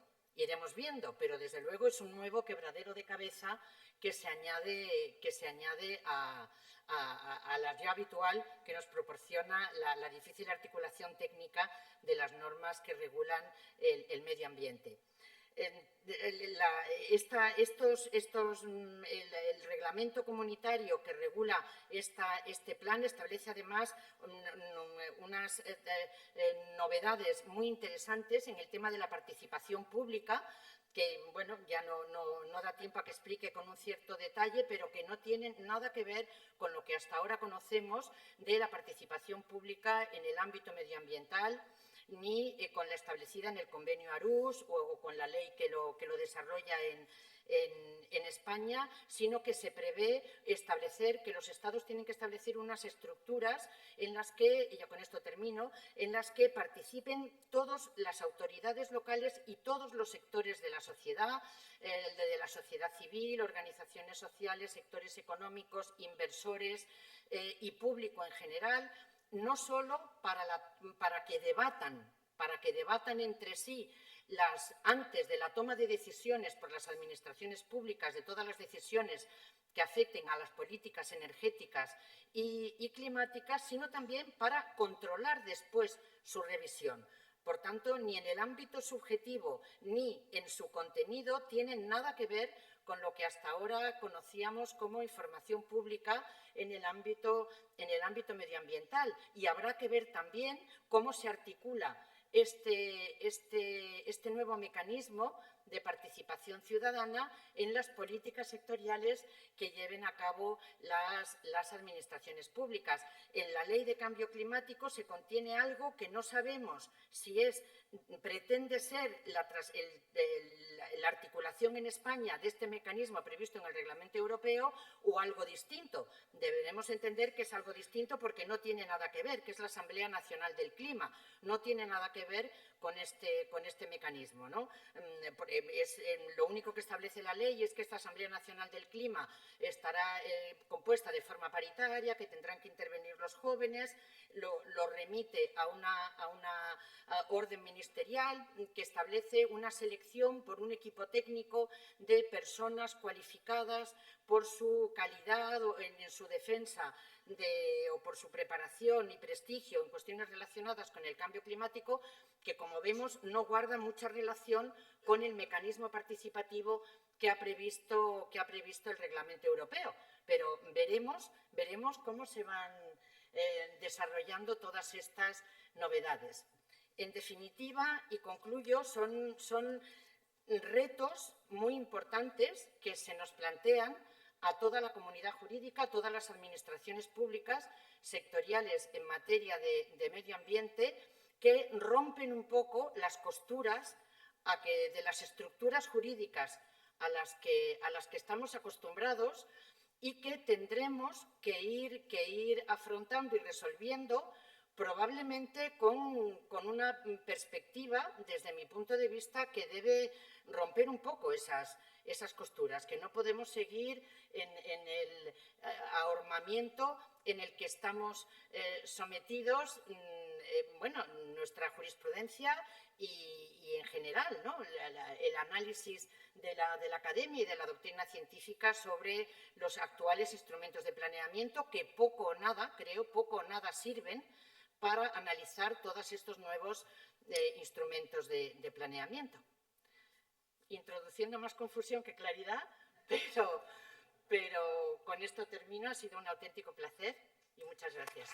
[SPEAKER 2] pero desde luego es un nuevo quebradero de cabeza que se añade a la ya habitual que nos proporciona la difícil articulación técnica de las normas que regulan el medio ambiente. El reglamento comunitario que regula este plan establece además unas novedades muy interesantes en el tema de la participación pública, que bueno, ya no da tiempo a que explique con un cierto detalle, pero que no tienen nada que ver con lo que hasta ahora conocemos de la participación pública en el ámbito medioambiental, ni con la establecida en el convenio Aarhus o con la ley que lo desarrolla en España, sino que se prevé establecer que los Estados tienen que establecer unas estructuras en las que, y ya con esto termino, en las que participen todas las autoridades locales y todos los sectores de la sociedad civil, organizaciones sociales, sectores económicos, inversores y público en general, no solo para que debatan entre sí antes de la toma de decisiones por las administraciones públicas de todas las decisiones que afecten a las políticas energéticas y climáticas, sino también para controlar después su revisión. Por tanto, ni en el ámbito subjetivo ni en su contenido tienen nada que ver con lo que hasta ahora conocíamos como información pública en el ámbito medioambiental. Y habrá que ver también cómo se articula este nuevo mecanismo de participación ciudadana en las políticas sectoriales que lleven a cabo las administraciones públicas. En la Ley de Cambio Climático se contiene algo que no sabemos si pretende ser la articulación en España de este mecanismo previsto en el Reglamento Europeo o algo distinto. Deberemos entender que es algo distinto porque no tiene nada que ver, que es la Asamblea Nacional del Clima, no tiene nada que ver con este mecanismo, ¿no? Lo único que establece la ley es que esta Asamblea Nacional del Clima estará compuesta de forma paritaria, que tendrán que intervenir los jóvenes, lo remite a una orden ministerial que establece una selección por un equipo técnico de personas cualificadas por su calidad o en su defensa o por su preparación y prestigio en cuestiones relacionadas con el cambio climático, que como vemos no guarda mucha relación con el mecanismo participativo que ha previsto el Reglamento Europeo. Pero veremos cómo se van desarrollando todas estas novedades. En definitiva, y concluyo, son retos muy importantes que se nos plantean a toda la comunidad jurídica, a todas las administraciones públicas sectoriales en materia de medio ambiente, que rompen un poco las costuras de las estructuras jurídicas a las que estamos acostumbrados y que tendremos que ir afrontando y resolviendo, probablemente con una perspectiva, desde mi punto de vista, que debe romper un poco esas costuras, que no podemos seguir en el ahormamiento en el que estamos sometidos, nuestra jurisprudencia y en general, ¿no? El análisis de la academia y de la doctrina científica sobre los actuales instrumentos de planeamiento que poco o nada sirven para analizar todos estos nuevos instrumentos de planeamiento. Introduciendo más confusión que claridad, pero con esto termino. Ha sido un auténtico placer y muchas gracias.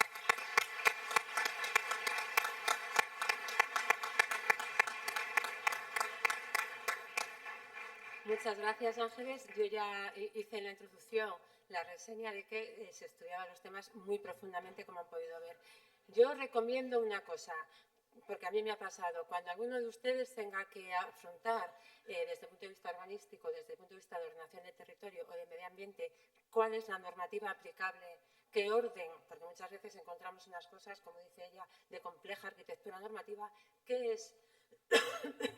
[SPEAKER 1] Muchas gracias, Ángeles. Yo ya hice en la introducción la reseña de que se estudiaban los temas muy profundamente, como han podido ver. Yo recomiendo una cosa, porque a mí me ha pasado, cuando alguno de ustedes tenga que afrontar desde el punto de vista urbanístico, desde el punto de vista de ordenación de territorio o de medio ambiente, cuál es la normativa aplicable, qué orden, porque muchas veces encontramos unas cosas, como dice ella, de compleja arquitectura normativa, qué es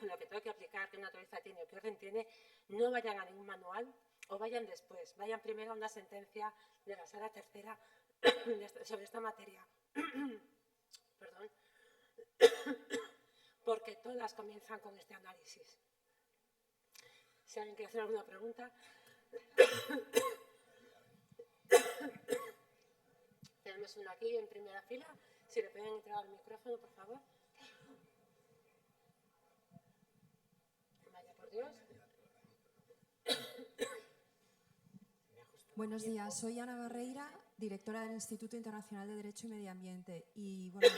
[SPEAKER 1] lo que tengo que aplicar, qué naturaleza tiene o qué orden tiene, no vayan a ningún manual o vayan después, vayan primero a una sentencia de la Sala Tercera sobre esta materia. Perdón. Porque todas comienzan con este análisis. Si alguien quiere hacer alguna pregunta. Tenemos uno aquí en primera fila. Si le pueden entregar el micrófono, por favor. Vaya por Dios.
[SPEAKER 3] Buenos días, soy Ana Barreira, directora del Instituto Internacional de Derecho y Medio Ambiente. Y bueno,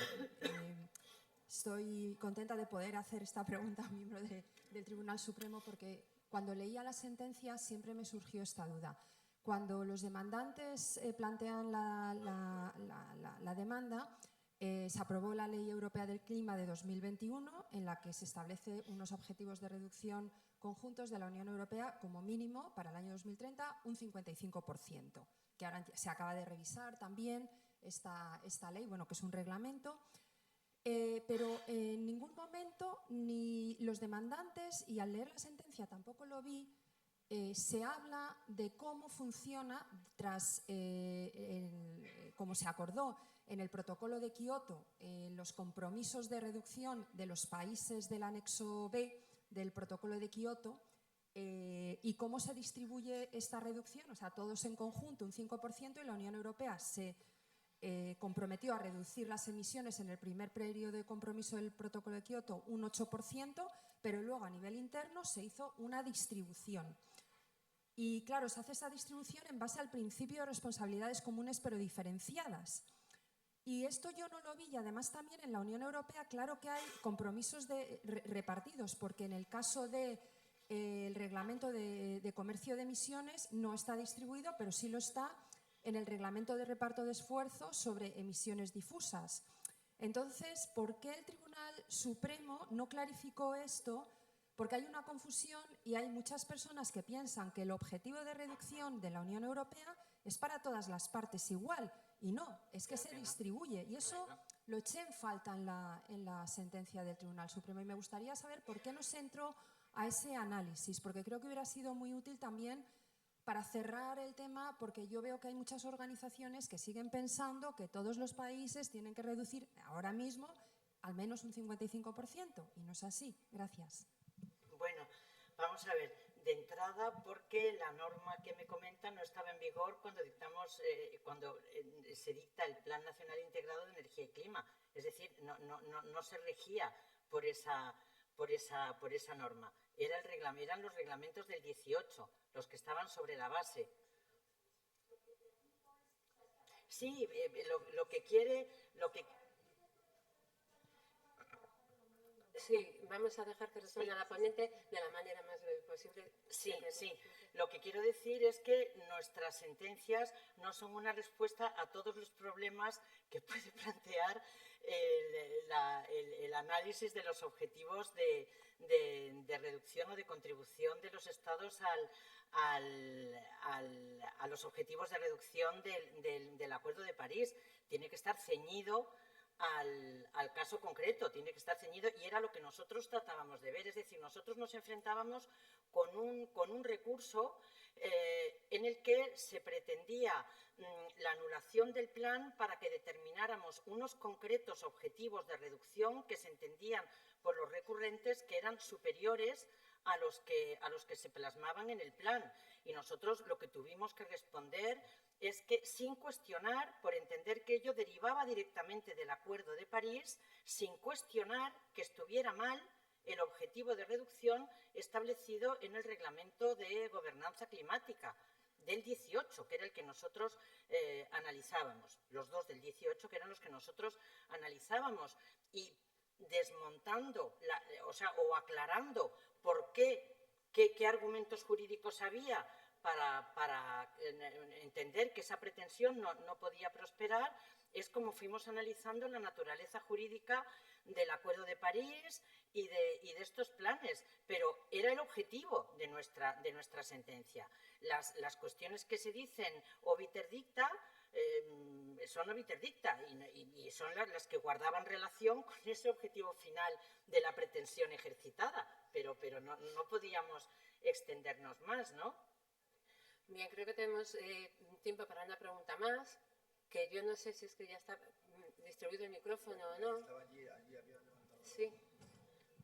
[SPEAKER 3] estoy contenta de poder hacer esta pregunta a un miembro del Tribunal Supremo, porque cuando leía la sentencia siempre me surgió esta duda. Cuando los demandantes plantean la demanda, se aprobó la Ley Europea del Clima de 2021, en la que se establece unos objetivos de reducción conjuntos de la Unión Europea como mínimo para el año 2030 un 55%, que ahora se acaba de revisar también esta ley, bueno, que es un reglamento. Pero en ningún momento ni los demandantes, y al leer la sentencia tampoco lo vi, se habla de cómo funciona tras, como se acordó en el protocolo de Kioto, los compromisos de reducción de los países del anexo B del protocolo de Kioto, y cómo se distribuye esta reducción, o sea, todos en conjunto un 5%, y la Unión Europea se comprometió a reducir las emisiones en el primer periodo de compromiso del protocolo de Kioto un 8%, pero luego a nivel interno se hizo una distribución. Y claro, se hace esa distribución en base al principio de responsabilidades comunes pero diferenciadas. Y esto yo no lo vi, y además también en la Unión Europea, claro que hay compromisos repartidos, porque en el caso del reglamento de comercio de emisiones no está distribuido, pero sí lo está en el reglamento de reparto de esfuerzos sobre emisiones difusas. Entonces, ¿por qué el Tribunal Supremo no clarificó esto? Porque hay una confusión y hay muchas personas que piensan que el objetivo de reducción de la Unión Europea es para todas las partes igual, y no, es que se distribuye, y eso lo eché en falta en la sentencia del Tribunal Supremo, y me gustaría saber por qué no se entró a ese análisis, porque creo que hubiera sido muy útil también para cerrar el tema, porque yo veo que hay muchas organizaciones que siguen pensando que todos los países tienen que reducir ahora mismo al menos un 55%, y no es así. Gracias.
[SPEAKER 2] Bueno, vamos a ver, de entrada, porque la norma que me comenta no estaba en vigor cuando se dicta el Plan Nacional Integrado de Energía y Clima. Es decir, no se regía por esa norma. Eran los reglamentos del 18 los que estaban sobre la base. Sí, lo que quiere...
[SPEAKER 1] Sí, vamos a dejar que responda la ponente de la manera más breve posible.
[SPEAKER 2] Sí. Lo que quiero decir es que nuestras sentencias no son una respuesta a todos los problemas que puede plantear el análisis de los objetivos de reducción o de contribución de los Estados a los objetivos de reducción del Acuerdo de París. Tiene que estar ceñido al caso concreto, tiene que estar ceñido, y era lo que nosotros tratábamos de ver. Es decir, nosotros nos enfrentábamos con un recurso en el que se pretendía la anulación del plan para que determináramos unos concretos objetivos de reducción que se entendían por los recurrentes que eran superiores a los que se plasmaban en el plan. Y nosotros lo que tuvimos que responder es que, sin cuestionar, por entender que ello derivaba directamente del Acuerdo de París, sin cuestionar que estuviera mal el objetivo de reducción establecido en el Reglamento de Gobernanza Climática del 18, que era el que nosotros analizábamos, los dos del 18, que eran los que nosotros analizábamos, y desmontando, o aclarando por qué argumentos jurídicos había para entender que esa pretensión no podía prosperar, es como fuimos analizando la naturaleza jurídica del Acuerdo de París y de estos planes, pero era el objetivo de nuestra sentencia. Las cuestiones que se dicen obiter dicta son obiter dicta y son las que guardaban relación con ese objetivo final de la pretensión ejercitada, pero no podíamos extendernos más, ¿no?
[SPEAKER 1] Bien, creo que tenemos tiempo para una pregunta más, que yo no sé si es que ya está distribuido el micrófono o no.
[SPEAKER 4] Estaba allí había levantado.
[SPEAKER 1] Sí.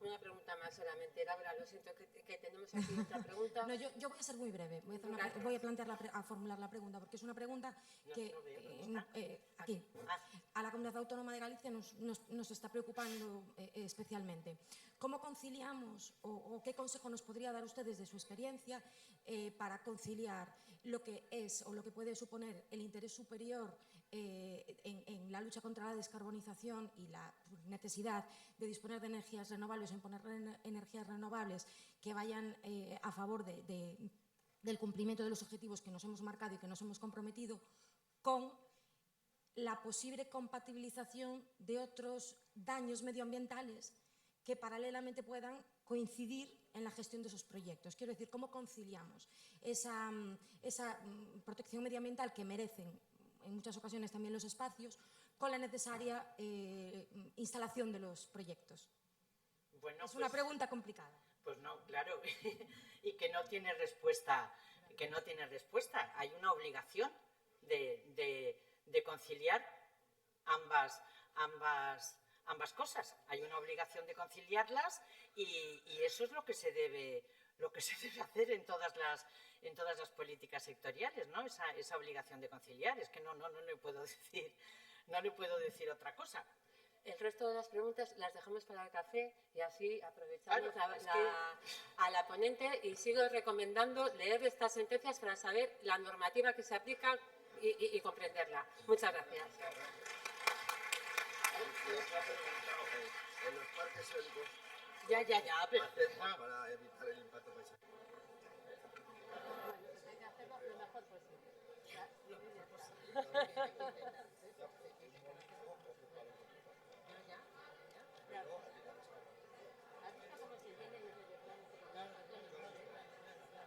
[SPEAKER 1] Una pregunta más solamente. Laura, lo siento que tenemos aquí otra pregunta.
[SPEAKER 5] No, yo voy a ser muy breve. Voy a formular la pregunta, porque es una pregunta que aquí, a la Comunidad Autónoma de Galicia nos está preocupando especialmente. ¿Cómo conciliamos o qué consejo nos podría dar usted desde su experiencia para conciliar lo que es o lo que puede suponer el interés superior en la lucha contra la descarbonización y la necesidad de disponer de energías renovables, en poner energías renovables que vayan a favor del cumplimiento de los objetivos que nos hemos marcado y que nos hemos comprometido, con la posible compatibilización de otros daños medioambientales que paralelamente puedan coincidir en la gestión de esos proyectos? Quiero decir, ¿cómo conciliamos esa protección medioambiental que merecen en muchas ocasiones también los espacios con la necesaria instalación de los proyectos?
[SPEAKER 2] Bueno,
[SPEAKER 5] es una pregunta complicada.
[SPEAKER 2] Pues no, claro, y que no tiene respuesta. Hay una obligación de conciliar ambas cosas. Hay una obligación de conciliarlas y eso es lo que se debe hacer en todas las políticas sectoriales, ¿no? Esa obligación de conciliar. Es que no le puedo decir otra cosa.
[SPEAKER 1] El resto de las preguntas las dejamos para el café y así aprovechamos a la ponente, y sigo recomendando leer estas sentencias para saber la normativa que se aplica y comprenderla. Muchas gracias.
[SPEAKER 4] En los parques eólicos
[SPEAKER 2] Ya, pero
[SPEAKER 4] para evitar el impacto paisajístico.
[SPEAKER 1] Hay que hacerlo lo mejor posible.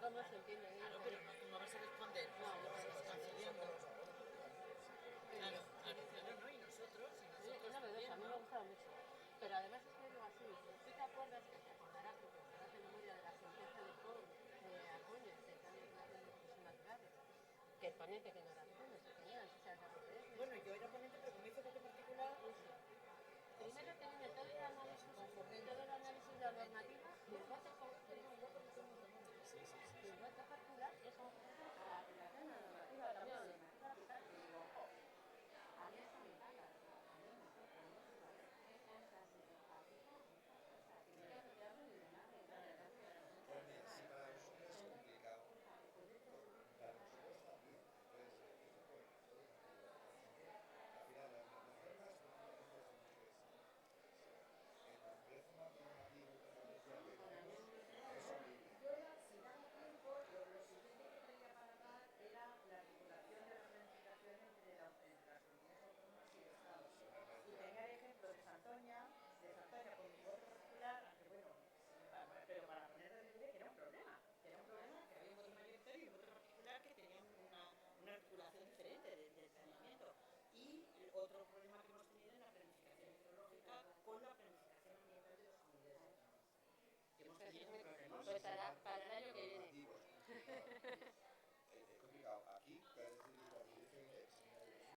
[SPEAKER 1] ¿Cómo se entiende?
[SPEAKER 2] claro, pero no vas a responder. No conciliando. Claro, no, y nosotros.
[SPEAKER 1] A mí me ha gustado mucho. Pero además es que digo así, ¿tú te acuerdas, que te acordarás, porque estarás en memoria de la sentencia de Pol de Argüelles, del Plan de Ordenación de Recursos Naturales? Que el ponente que no era Argüelles, que tenía esa referencia.
[SPEAKER 2] Bueno, yo era ponente, pero como hice voto particular,
[SPEAKER 1] Primero tiene todo el análisis de la normativa y el voto particular es un a la aplicación de la normativa también.
[SPEAKER 2] otro problema que hemos tenido en la planificación hidrológica con la planificación ambiental de las comunidades. Hemos tenido problemas.
[SPEAKER 1] Pues para el año que viene.